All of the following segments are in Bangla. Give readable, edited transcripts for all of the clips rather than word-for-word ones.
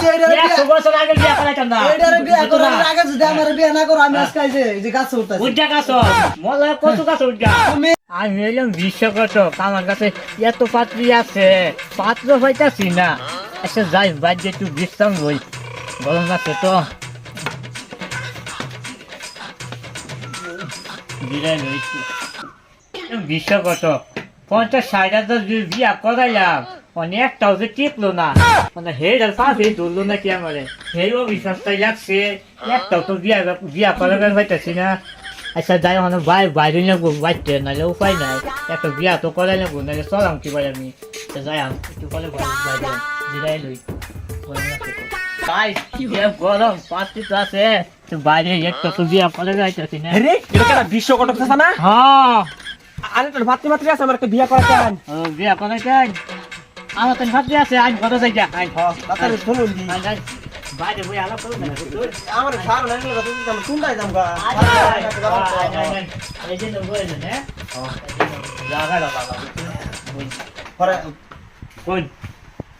100 বছর আগে বিয়া করাইতাম না এইটারে বিয়া করার আগে যদি আমার বিয়া না করো আমি আজকে এই যে গাছ উঠতাছি উঠা গাছ মলা কত গাছ উঠা আমি এলাম বিশ্বকটক আমার কাছে এত পাত্রী আছে পাত্র পাইতাছি না আচ্ছা যাই বাদ একটু বিশ্রাম লই গরম লাগছে তো বিদায় লই বিশ্বকটক 50-60 বিয়া করাইলাম অনেকটাও যে টিকলো না মানে হেডার পাশে ধরলো না কি আমারে হেও বিশ্বাসটাই লাগছে একটাও তো বিয়া করাবেন হইতেছি না আচ্ছা যাই মানে বাইরে নেবো বাইতে নাহলে উপায় নাই একটা বিয়া তো করাই নেবো নাহলে চলাম কি বলে আমি যাই একটু করে বাইরে জিরাই লই ভাই গরম পাঁচটি তো আছে বাইরে একটা তো বিয়া করে যাইতেছি না রে এটা কেন বিশ্বকটক চাচা না হ্যাঁ আরে তোর ভাতৃ মাতৃ আছে আমার একটা বিয়া করা চান বিয়া করে যাই আমার তো ভাবতে আছে আজ কত যাই যা আজ তাড়াতাড়ি চলুন দি বাইরে বই আলাপ করুন না আমার সার নাই না তুমি তো শুনতাই দাম গা এই যে তো বলেন হ্যাঁ জায়গা দাও পরে কোন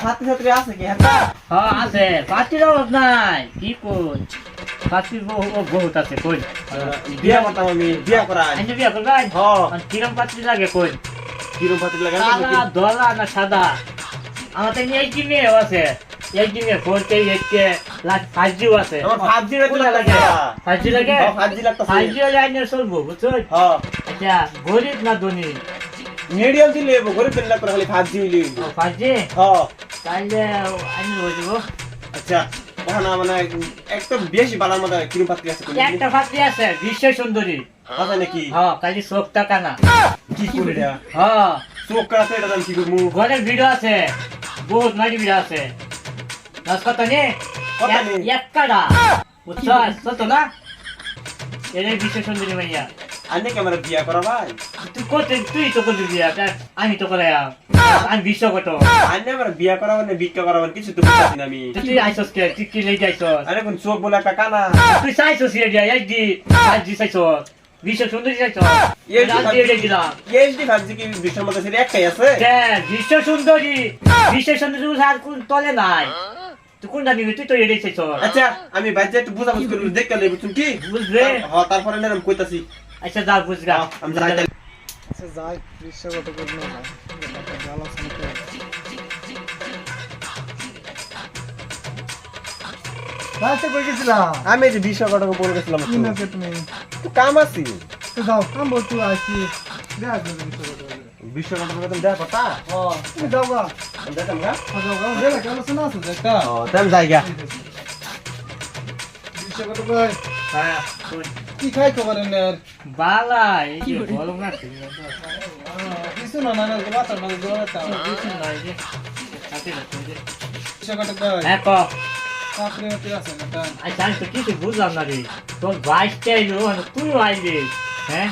ভাতৃ ছাত্রী আছে কি হ্যাঁ হ্যাঁ আছে পার্টির অভাব নাই কি কোন পার্টির বহুত আছে কোন বিয়া করতাম আমি বিয়া করাই আইন বিয়া করবেন হ্যাঁ কিরম পাত্রী লাগে কোন কিরম ভাতৃ লাগে কালা ধলা না সাদা আমার তো এই কি মেয়ে আছে এই কি মেয়ে 4K 8K লাখ 5G আছে আমার 5G লাগে 5G লাগে 5G লাগতাছে 5G লাইনে চলবো বুঝছো হ্যাঁ আচ্ছা গরিব না ধনী মিডিয়াম দিলে গরিব দিলে করে খালি 5G হইলি 5G হ্যাঁ তাইলে আইন বুঝবো আচ্ছা ওখানে মানে একদম বেশি বালার মধ্যে কিরম ভাতৃ আছে কোন একটা পাত্রী আছে বিশ্ব সুন্দরী আছে নাকি হ্যাঁ খালি চোখ টাকা না কি করে এটা হ্যাঁ চোখ কাছে এটা জানি কি করমু ঘরের ভিডিও আছে বহুত মারি ভিডিও আছে দশ কত নে কত নে? এক কাটা বুঝছো কত না এর বিশ্ব সুন্দরী মাইয়া আনে ক্যামেরা বিয়া করা ভাই তুই তো করবি বিয়া আমি তো করে আমি বিশ্ব কত আনে আমার বিয়া করা মানে ভিক্ষা করা মানে কিছু তো বুঝাছি না আমি তুই আইসস কে তুই কি লেগে আইসস আরে কোন চোখ বলে একটা কানা তুই চাইছস ইয়ে এই দি আজ দি চাইছস বিশ্ব সুন্দরী চাইছস এই রাত দিয়ে দিলাম এইচডি 5G কি বিশ্বের মধ্যে সেটা একটাই আছে বিশ্ব সুন্দরী আর কোন তলে নাই তুই কোনটা নিবি তুই তো এটাই চাইছস আচ্ছা আমি বাইরে একটু বুঝাবুঝি করে দেখতে লই বুঝুন কি বুঝবে হ্যাঁ তারপরে নেম কইতাছি আচ্ছা যা বুঝগা আমি যাই আচ্ছা যাই বিশ্বকটক করব না ভালো শুনতে রাতে কই গেছিলা আমি এই যে বিশ্বকটক বলে গেছিলাম কি না তুমি তো কাম আছে তো যাও কাম বলতো আইছি দেখা করবে বিশ্বকটক বিশ্বকটক তুমি দেখা কথা ও তুমি যাও গা আমি দেখাম গা যাও গা দেখলা কেমন শোনা আছে দেখা ও তেম জায়গা বিশ্বকটক ভাই হ্যাঁ কি খাই খবর এর বালা এই যে গরম না কিছু না না মাথা না জোরাটা কিছু না এই যে সাথে রাখো যে বিশ্বকটক ভাই হ্যাঁ ক কাপড়ে মতে আছে না তা আচ্ছা আমি তো কিছু বুঝলাম না রে তোর বাইকটা এলো তুই আইলি হ্যাঁ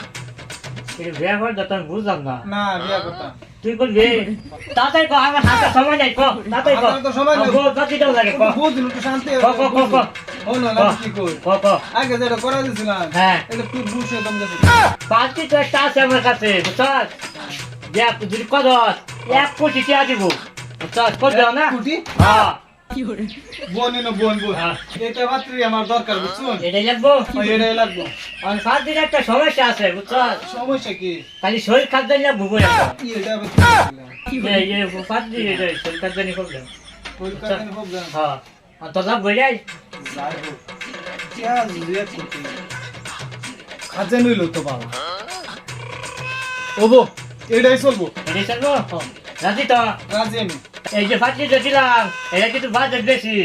এই ব্যবহার তো আমি বুঝলাম না না বিয়া করতা তুই করবি তাড়াতাড়ি কো আমার হাতে সময় নাই কো তাড়াতাড়ি কো আমার তো সময় নাই। গতি দাও লাগে কো বহুত দিন একটু শান্তি ক ক ক ক ও না না কি কই ক ক আগে যেটা করা দিছিলাম হ্যাঁ এটা তুই বুঝে দম গেছে পাঁচটি তো একটা আছে আমার কাছে বুঝছস দেখ যদি কত 1 কোটি টাকা দিব বুঝছস কত দাও না কুটি হ্যাঁ বোন না বোন বোন হ্যাঁ। এটা মাত্রই আমার দরকার বুঝছুন এটাই লাগবো এটাই লাগবে আর 7 দিন একটা সমস্যা আছে বুঝছস সমস্যা কি খালি শরীর খাদ্য না ভুগো কি এটা আবার কি এই 5 দিন এটা শরীর খাদ্য নিয়ে প্রবলেম পরিকার খুব জান হ্যাঁ আর তো লাভ হয়ে যায় যাই হোক কি আজ রিয়াক্ট করতে খাজে নইল তো বাবা ওবো এটাই চলবো এটাই চলবো রাজি তো রাজি আমি এই যে 5 দিন দিলাম এটা কিন্তু বাজেট বেশি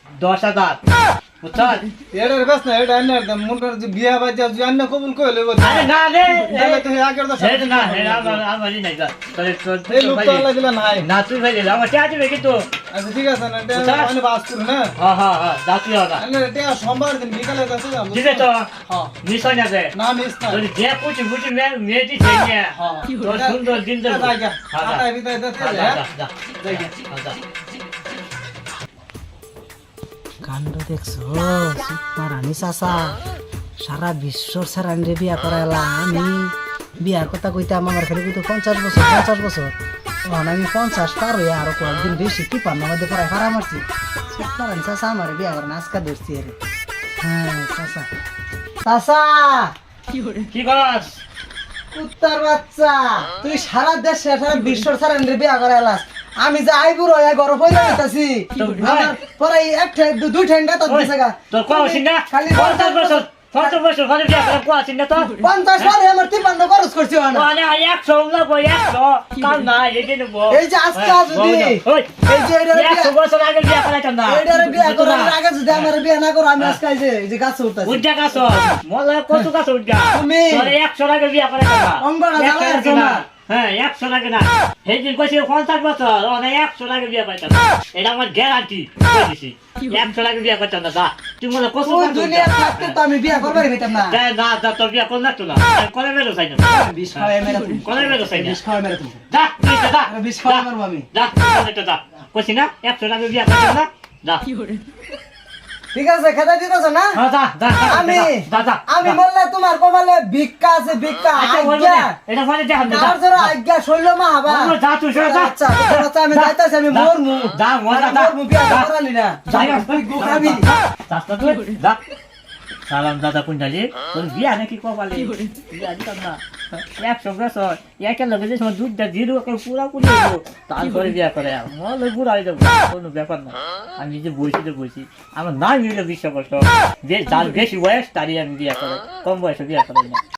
10,000 বুঝছস এটার বাস না এটা আন্নার দাম মন করে যে বিয়া বাজা যে আন্না কবুল কইলে বল আরে না রে তাহলে তো আগের দশ এই না আমারই নাই যা তোরে এই লোকটা আল্লাহ দিলা নাই না তুই ভাই আমার চা দিবে কিন্তু আচ্ছা ঠিক আছে না এটা মানে বাস করু না হ্যাঁ হ্যাঁ হ্যাঁ যাত্রী হবে আন্না এটা সোমবার দিন বিকালে যাচ্ছে না দিবে তো হ্যাঁ মিশন আছে না মিস না তোর যে কুচি কুচি মেয়েটি চেয়ে হ্যাঁ তোর সুন্দর দিন দেবো জায়গা হ্যাঁ আটা ভিতরে দিতে যা হ্যাঁ যা জায়গা যা কাণ্ড দেখছো রানী চাচা সারা বিশ্বর সারানি বিয়া করাইলা আমি বিয়ার কথা কইতাম আমার খালি কিন্তু 50 বছর তখন আমি 50 পার হয়ে আরো কয়েকদিন বেশি কি পান আমাদের পড়ায় হারা মারছি সুতরাং চাচা আমার বিয়া করেন আজকে ধরছি আরে হ্যাঁ চাচা চাচা কি করস কুত্তার বাচ্চা তুই সারা দেশে সারা বিশ্বর সারা বিয়া করে এলাস আমি যে আইবুর হয়ে গরম হয়ে যাইতাছি তো আমার পরে এক দুই ঠেঙ্গা তো দিছে গা তোর কোয়া চিন্তা খালি 50 বছর ঘরে বিয়া করে কোয়া চিন্তা তো 50 পরে আমার 53 খরচ করছি না মানে 100 লাগবো 100 কাম না এই যে নেবো এই যে আজকে যদি ওই এই যে এটা 100 বছর আগে বিয়া করাইতাম না এটারে বিয়া করার আগে যদি আমার বিয়া না করো আমি আজকে এই যে গাছ উঠতাছি উজ্জা গাছ মলা কত গাছ উজ্জা তুমি তোরে 100 আগে বিয়া করাইতাম না অঙ্গটা জ্বালায় আছো না হ্যাঁ 100 লাগে না সেই দিন কইছি 50 বছর অনেক 100 লাগে বিয়া পাইতাম এটা আমার গ্যারান্টি কই দিছি 100 লাগে বিয়া করতাম না তুই মনে কত ওই দুনিয়া থাকতে তো আমি বিয়া করবার হইতাম না না তোর বিয়া করনা তো না করে মেরো চাই না বিষ খাওয়াই মেরে তুমি করে মেরো চাই না বিষ খাওয়াই মেরে তুমি যা তুই যা বিষ খাওয়াই মারবো আমি যা যা কইছি না 100 লাগে বিয়া করতাম না যা ঠিক আছে খেতে দিতেছ না আমি বললে তোমার কপালে ভিক্ষা আছে ভিক্ষা আজ্ঞা এটা বলে দেখা আমার জন্য আজ্ঞা শৈল মা হাবা যা তুই যা আচ্ছা আচ্ছা আমি যাইতাছি আমি মরমু যা মজা যা মরমু বিয়া করালি না তুই গুখাবি যা সালাম দাদা কুঞ্জালি তোর বিয়া নাকি কপালে বিয়া দিতাম না 100 বছর একে লগে যে সময় দুধটা জিরো পুরা পুরি তারপরে বিয়া করে মলে বুড়া হয়ে যাবো কোনো ব্যাপার না আমি যে বইছি আমার নাম মিলে 20 বছর যে যার বেশি বয়স তারই আমি বিয়া করে কম বয়সে বিয়া করে না